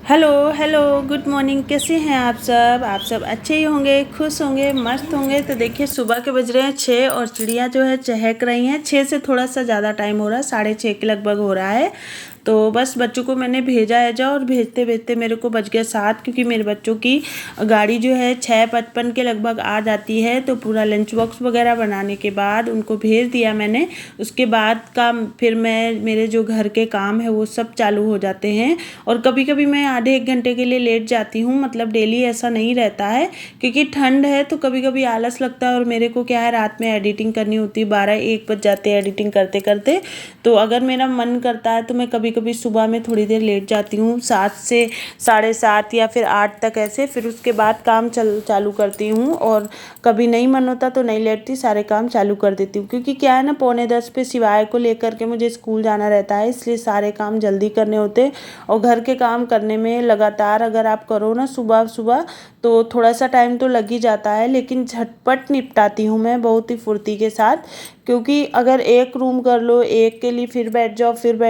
Hello hello, good morning. कैसे हैं आप सब अच्छे ही होंगे, खुश होंगे, मस्त होंगे। तो देखिए सुबह के बज रहे हैं 6 और चिड़िया जो है चहक रही हैं। 6 से थोड़ा सा ज़्यादा टाइम हो रहा है, 6:30 के लगभग हो रहा है। तो बस बच्चों को मैंने भेजा है और भेजते भेजते मेरे को बज गया 7, क्योंकि मेरे बच्चों की गाड़ी जो है 6:55 के लगभग आ जाती है। तो पूरा लंच बॉक्स वगैरह बनाने के बाद उनको भेज दिया मैंने। उसके बाद का फिर मैं मेरे जो घर के काम है वो सब चालू हो जाते हैं। और कभी कभी मैं आधे 1 घंटे के लिए लेट जाती हूँ, मतलब डेली ऐसा नहीं रहता है, क्योंकि ठंड है तो कभी कभी आलस लगता है। और मेरे को क्या है, रात में एडिटिंग करनी होती है, 12-1 बज जाते हैं एडिटिंग करते करते। तो अगर मेरा मन करता है तो मैं कभी कभी सुबह में थोड़ी देर लेट जाती हूँ, 7 से 7:30 या फिर 8 तक ऐसे। फिर उसके बाद काम चालू करती हूँ। और कभी नहीं मन होता तो नहीं लेटती, सारे काम चालू कर देती हूँ। क्योंकि क्या है ना, 9:45 पे शिवाय को लेकर के मुझे स्कूल जाना रहता है, इसलिए सारे काम जल्दी करने होते हैं। और घर के काम करने में लगातार अगर आप करो ना सुबह सुबह, तो थोड़ा सा टाइम तो लग ही जाता है, लेकिन झटपट निपटाती हूँ मैं बहुत ही फुर्ती के साथ। क्योंकि अगर एक रूम कर लो, एक के लिए फिर बैठ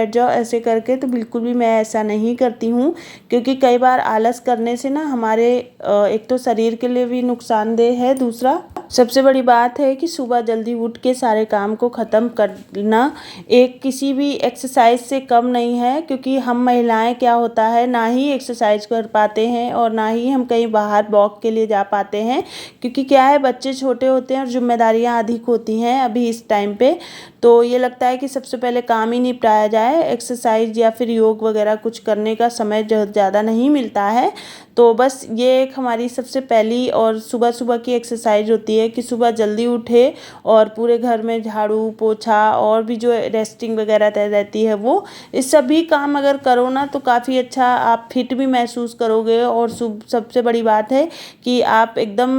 जाओ ऐसे करके, तो बिल्कुल भी मैं ऐसा नहीं करती हूँ। क्योंकि कई बार आलस करने से ना हमारे एक तो शरीर के लिए भी नुकसानदेह है, दूसरा सबसे बड़ी बात है कि सुबह जल्दी उठ के सारे काम को ख़त्म करना एक किसी भी एक्सरसाइज से कम नहीं है। क्योंकि हम महिलाएं क्या होता है, ना ही एक्सरसाइज कर पाते हैं और ना ही हम कहीं बाहर वॉक के लिए जा पाते हैं। क्योंकि क्या है, बच्चे छोटे होते हैं और जिम्मेदारियां अधिक होती हैं अभी इस टाइम पे। तो ये लगता है कि सबसे पहले काम ही निपटाया जाए, एक्सरसाइज या फिर योग वगैरह कुछ करने का समय जो ज़्यादा नहीं मिलता है। तो बस ये एक हमारी सबसे पहली और सुबह सुबह की एक्सरसाइज होती है कि सुबह जल्दी उठे और पूरे घर में झाड़ू पोछा और भी जो रेस्टिंग वगैरह रहती है वो, इस सभी काम अगर करो ना तो काफ़ी अच्छा आप फिट भी महसूस करोगे। और सबसे बड़ी बात है कि आप एकदम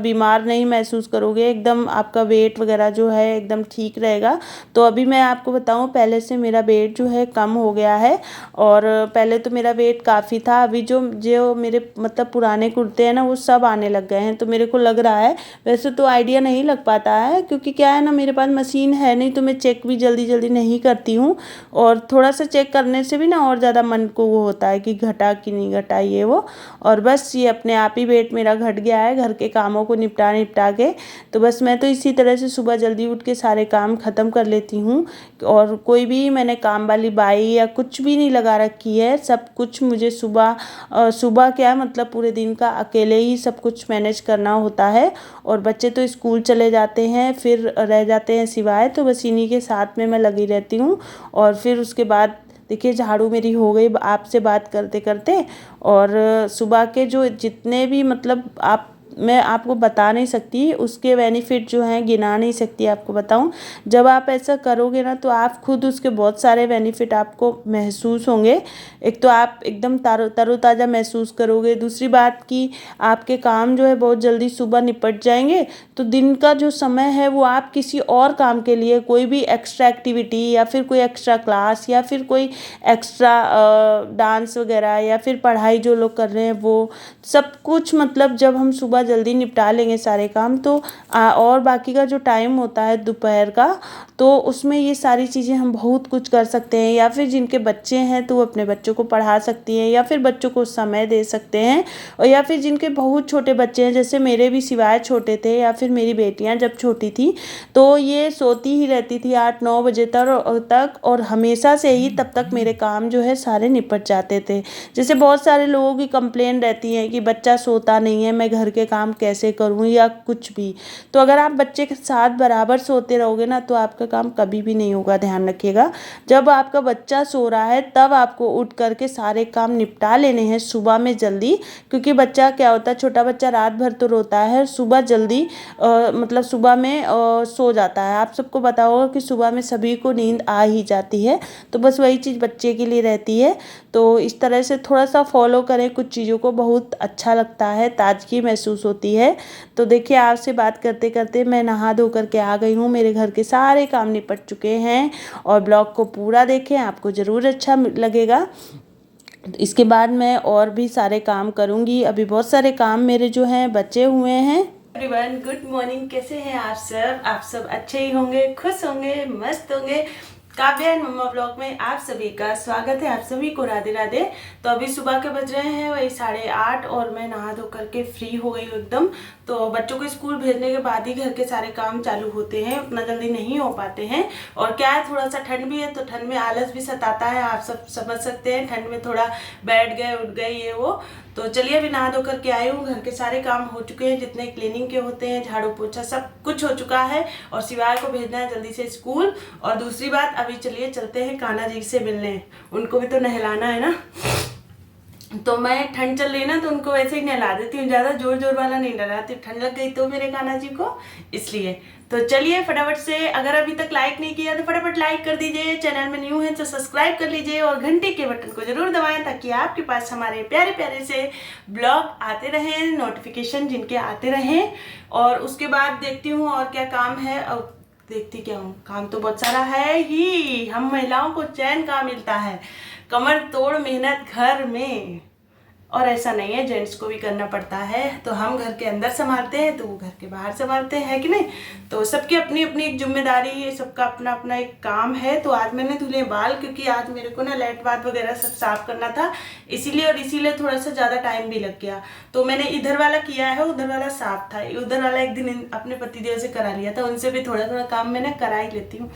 बीमार नहीं महसूस करोगे, एकदम आपका वेट वगैरह जो है एकदम ठीक रहेगा। तो अभी मैं आपको बताऊं, पहले से मेरा वेट जो है कम हो गया है। और पहले तो मेरा वेट काफ़ी था, अभी जो जो मेरे मतलब पुराने कुर्ते हैं ना वो सब आने लग गए हैं। तो मेरे को लग रहा है, वैसे तो आइडिया नहीं लग पाता है, क्योंकि क्या है ना, मेरे पास मशीन है नहीं, तो मैं चेक भी जल्दी जल्दी नहीं करती हूँ। और थोड़ा सा चेक करने से भी ना और ज़्यादा मन को वो होता है कि घटा कि नहीं घटा ये वो। और बस ये अपने आप ही वेट मेरा घट गया है घर के कामों को निपटा निपटा के। तो बस मैं तो इसी तरह से सुबह जल्दी उठ के सारे काम ख़त्म कर लेती हूँ। और कोई भी मैंने काम वाली बाई या कुछ भी नहीं लगा रखी है, सब कुछ मुझे सुबह क्या मतलब पूरे दिन का अकेले ही सब कुछ मैनेज करना होता है। और बच्चे तो स्कूल चले जाते हैं, फिर रह जाते हैं सिवाय, तो बस इन्हीं के साथ में मैं लगी रहती हूँ। और फिर उसके बाद देखिए झाड़ू मेरी हो गई आपसे बात करते करते। और सुबह के जो जितने भी मतलब आप मैं आपको बता नहीं सकती, उसके बेनिफिट जो हैं गिना नहीं सकती आपको बताऊं। जब आप ऐसा करोगे ना तो आप खुद उसके बहुत सारे बेनिफिट आपको महसूस होंगे। एक तो आप एकदम तरोताज़ा महसूस करोगे, दूसरी बात कि आपके काम जो है बहुत जल्दी सुबह निपट जाएंगे। तो दिन का जो समय है वो आप किसी और काम के लिए, कोई भी एक्स्ट्रा एक्टिविटी या फिर कोई एक्स्ट्रा क्लास या फिर कोई एक्स्ट्रा डांस वगैरह या फिर पढ़ाई जो लोग कर रहे हैं वो सब कुछ, मतलब जब हम सुबह जल्दी निपटा लेंगे सारे काम, तो और बाकी का जो टाइम होता है दोपहर का, तो उसमें ये सारी चीज़ें हम बहुत कुछ कर सकते हैं। या फिर जिनके बच्चे हैं तो वो अपने बच्चों को पढ़ा सकती हैं या फिर बच्चों को समय दे सकते हैं। और या फिर जिनके बहुत छोटे बच्चे हैं, जैसे मेरे भी सिवाय छोटे थे, या फिर मेरी बेटियां जब छोटी थी तो ये सोती ही रहती थी 8-9 बजे तक और हमेशा से ही तब तक मेरे काम जो है सारे निपट जाते थे। जैसे बहुत सारे लोगों की कंप्लेन रहती है कि बच्चा सोता नहीं है, मैं घर के काम कैसे करूं या कुछ भी। तो अगर आप बच्चे के साथ बराबर सोते रहोगे ना तो आपका काम कभी भी नहीं होगा। ध्यान रखिएगा, जब आपका बच्चा सो रहा है तब आपको उठ करके सारे काम निपटा लेने हैं सुबह में जल्दी। क्योंकि बच्चा क्या होता है, छोटा बच्चा रात भर तो रोता है, सुबह जल्दी मतलब सुबह में सो जाता है। आप सबको पता होगा कि सुबह में सभी को नींद आ ही जाती है। तो बस वही चीज़ बच्चे के लिए रहती है। तो इस तरह से थोड़ा सा फॉलो करें कुछ चीज़ों को, बहुत अच्छा लगता है, ताजगी महसूस होती है। तो देखिए आपसे बात करते करते मैं नहा धो करके आ गई हूँ, मेरे घर के सारे काम निपट चुके हैं। और ब्लॉग को पूरा देखें, आपको ज़रूर अच्छा लगेगा। इसके बाद मैं और भी सारे काम करूँगी, अभी बहुत सारे काम मेरे जो हैं बचे हुए हैं। एवरीवन गुड मॉर्निंग, कैसे हैं आप सब अच्छे ही होंगे, खुश होंगे, मस्त होंगे। काव्या एंड मम्मा ब्लॉग में आप सभी का स्वागत है। आप सभी को राधे राधे। तो अभी सुबह के बज रहे हैं वही 8:30 और मैं नहा धो करके फ्री हो गई हूँ एकदम। तो बच्चों को स्कूल भेजने के बाद ही घर के सारे काम चालू होते हैं, उतना जल्दी नहीं हो पाते हैं। और क्या है, थोड़ा सा ठंड भी है तो ठंड में आलस भी सताता है, आप सब समझ सकते हैं। ठंड में थोड़ा बैठ गए उठ गए ये वो। तो चलिए अभी नहा धो करके आई हूँ, घर के सारे काम हो चुके हैं, जितने क्लीनिंग के होते हैं, झाड़ू पोछा सब कुछ हो चुका है। और शिवाय को भेजना है जल्दी से स्कूल। और दूसरी बात, अभी चलिए चलते हैं कान्हा जी से मिलने, उनको भी तो नहलाना है ना। तो मैं ठंड चल रही है ना तो उनको वैसे ही नहला देती हूँ, ज़्यादा जोर जोर वाला नहीं नहलाती, ठंड लग गई तो मेरे कान्हा जी को, इसलिए। तो चलिए फटाफट से, अगर अभी तक लाइक नहीं किया तो फटाफट लाइक कर दीजिए, चैनल में न्यू है तो सब्सक्राइब कर लीजिए और घंटे के बटन को जरूर दबाएं ताकि आपके पास हमारे प्यारे प्यारे से ब्लॉग आते रहें, नोटिफिकेशन जिनके आते रहें। और उसके बाद देखती हूँ और क्या काम है, और देखती क्या हूँ, काम तो बहुत सारा है ही। हम महिलाओं को चैन कहाँ मिलता है, कमर तोड़ मेहनत घर में। और ऐसा नहीं है, जेंट्स को भी करना पड़ता है। तो हम घर के अंदर संभालते हैं तो वो घर के बाहर संभालते हैं कि नहीं। तो सबकी अपनी अपनी एक जिम्मेदारी है, सबका अपना अपना एक काम है। तो आज मैंने धुले बाल, क्योंकि आज मेरे को ना लाइट बात वगैरह सब साफ करना था, इसीलिए। और इसीलिए थोड़ा सा ज़्यादा टाइम भी लग गया। तो मैंने इधर वाला किया है, उधर वाला साफ था। उधर वाला एक दिन अपने पतिदेव से करा लिया था, उनसे भी थोड़ा थोड़ा काम मैंने करा ही लेती हूँ,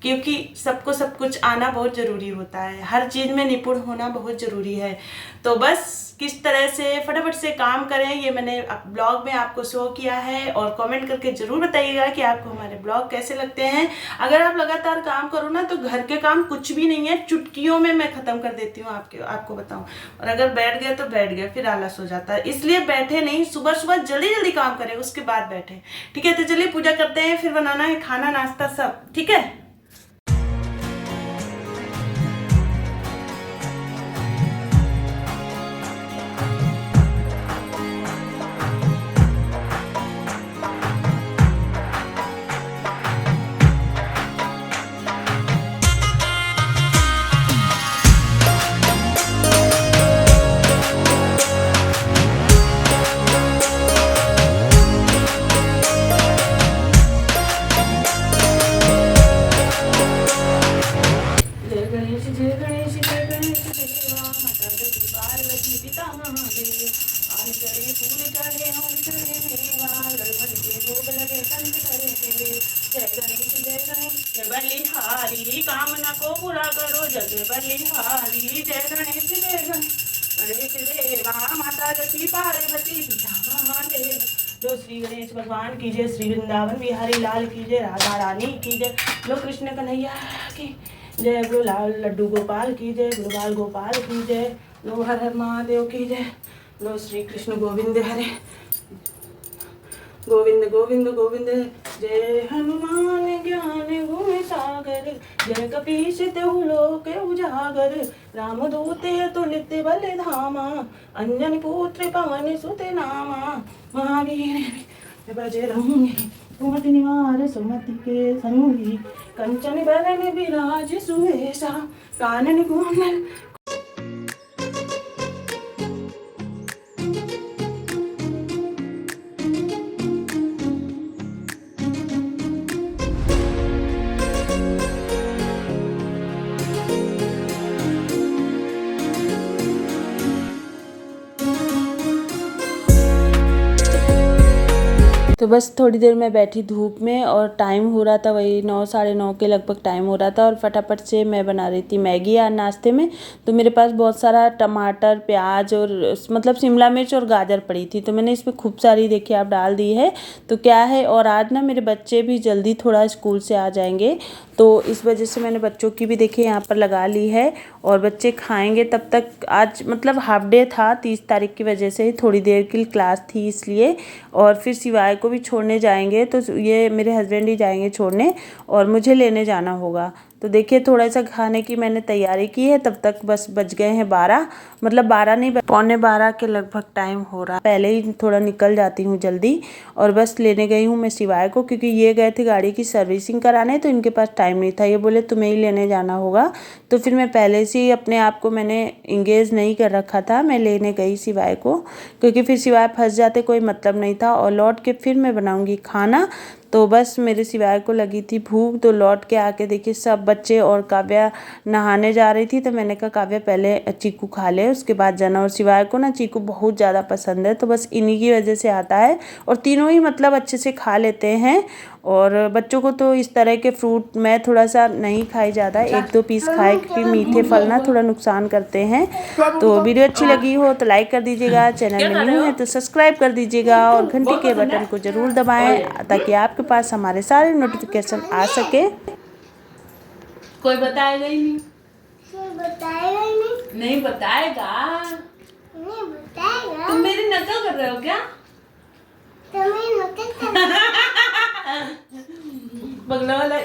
क्योंकि सबको सब कुछ आना बहुत ज़रूरी होता है, हर चीज़ में निपुण होना बहुत ज़रूरी है। तो बस किस तरह से फटाफट से काम करें ये मैंने ब्लॉग में आपको शो किया है। और कमेंट करके ज़रूर बताइएगा कि आपको हमारे ब्लॉग कैसे लगते हैं। अगर आप लगातार काम करो ना तो घर के काम कुछ भी नहीं है, चुटकियों में मैं ख़त्म कर देती हूँ, आपको बताऊँ। और अगर बैठ गए तो बैठ गए, फिर आलस हो जाता है, इसलिए बैठे नहीं, सुबह सुबह जल्दी जल्दी काम करें उसके बाद बैठे, ठीक है। तो चलिए पूजा करते हैं, फिर बनाना है खाना नाश्ता सब, ठीक है। बलिहारी कामना को पूरा करो जग बलिहारी, जय गणेश जय गणेश देवा, माता रति पार्वती पिता महादेव। जो श्री गणेश भगवान की जय, श्री वृंदावन बिहारी लाल की जय, राधा रानी की जय, लो कृष्ण कन्हैया की जय, गुरु लाल लड्डू गोपाल की जय, गुरु बाल गोपाल की जय, लो हर हर महादेव की जय, लो श्री कृष्ण गोविंद हरे गोविंद गोविंद गोविंद, जय हनुमान ज्ञान गुण सागर, जय कपीश तेहु लोक उजागर, राम दूते तुलित बल धामा, अंजन पुत्र पवन सुत नामा, महावीर बजरंगी कुमति निवार सुमति के संगी, कंचन बरन विराज सुवेशा, कानन कुंडल। तो बस थोड़ी देर मैं बैठी धूप में और टाइम हो रहा था वही 9 साढ़े 9 के लगभग टाइम हो रहा था। और फटाफट से मैं बना रही थी मैगी आज नाश्ते में। तो मेरे पास बहुत सारा टमाटर प्याज और मतलब शिमला मिर्च और गाजर पड़ी थी, तो मैंने इसमें खूब सारी देखिए आप डाल दी है। तो क्या है, और आज ना मेरे बच्चे भी जल्दी थोड़ा स्कूल से आ जाएंगे, तो इस वजह से मैंने बच्चों की भी देखिए यहाँ पर लगा ली है। और बच्चे खाएंगे तब तक, आज मतलब हाफ डे था 30 तारीख की वजह से, थोड़ी देर की क्लास थी इसलिए। और फिर शिवाय को भी छोड़ने जाएंगे, तो ये मेरे हस्बैंड ही जाएंगे छोड़ने और मुझे लेने जाना होगा। तो देखिए थोड़ा सा खाने की मैंने तैयारी की है, तब तक बस बज गए हैं 12, मतलब 12 नहीं, 11:45 के लगभग टाइम हो रहा है। पहले ही थोड़ा निकल जाती हूँ जल्दी। और बस लेने गई हूँ मैं शिवाय को, क्योंकि ये गए थे गाड़ी की सर्विसिंग कराने, तो इनके पास टाइम नहीं था, ये बोले तुम्हें ही लेने जाना होगा। तो फिर मैं पहले से ही अपने आप को मैंने इंगेज नहीं कर रखा था, मैं लेने गई शिवाय को, क्योंकि फिर शिवाय फंस जाते कोई मतलब नहीं था। और लौट के फिर मैं बनाऊँगी खाना। तो बस मेरे सिवाय को लगी थी भूख, तो लौट के आके देखिए सब बच्चे और काव्या नहाने जा रही थी। तो मैंने कहा काव्या पहले चीकू खा ले, उसके बाद जाना। और सिवाय को ना चीकू बहुत ज़्यादा पसंद है, तो बस इन्हीं की वजह से आता है। और तीनों ही मतलब अच्छे से खा लेते हैं। और बच्चों को तो इस तरह के फ्रूट मैं थोड़ा सा नहीं खाई ज़्यादा, 1-2 पीस खाए, क्योंकि मीठे फल ना थोड़ा नुकसान करते हैं। तो वीडियो अच्छी लगी हो तो लाइक कर दीजिएगा, चैनल में न्यू है तो सब्सक्राइब कर दीजिएगा और घंटी के बटन को ज़रूर दबाएं ताकि आपके पास हमारे सारे नोटिफिकेशन आ सके। कोई बताएगा ही नहीं। बताएगा ही नहीं। नहीं बताएगा। नहीं बताएगा। तुम मेरी नकल कर रहे हो क्या? तुम्हें नकल कर बगला वाला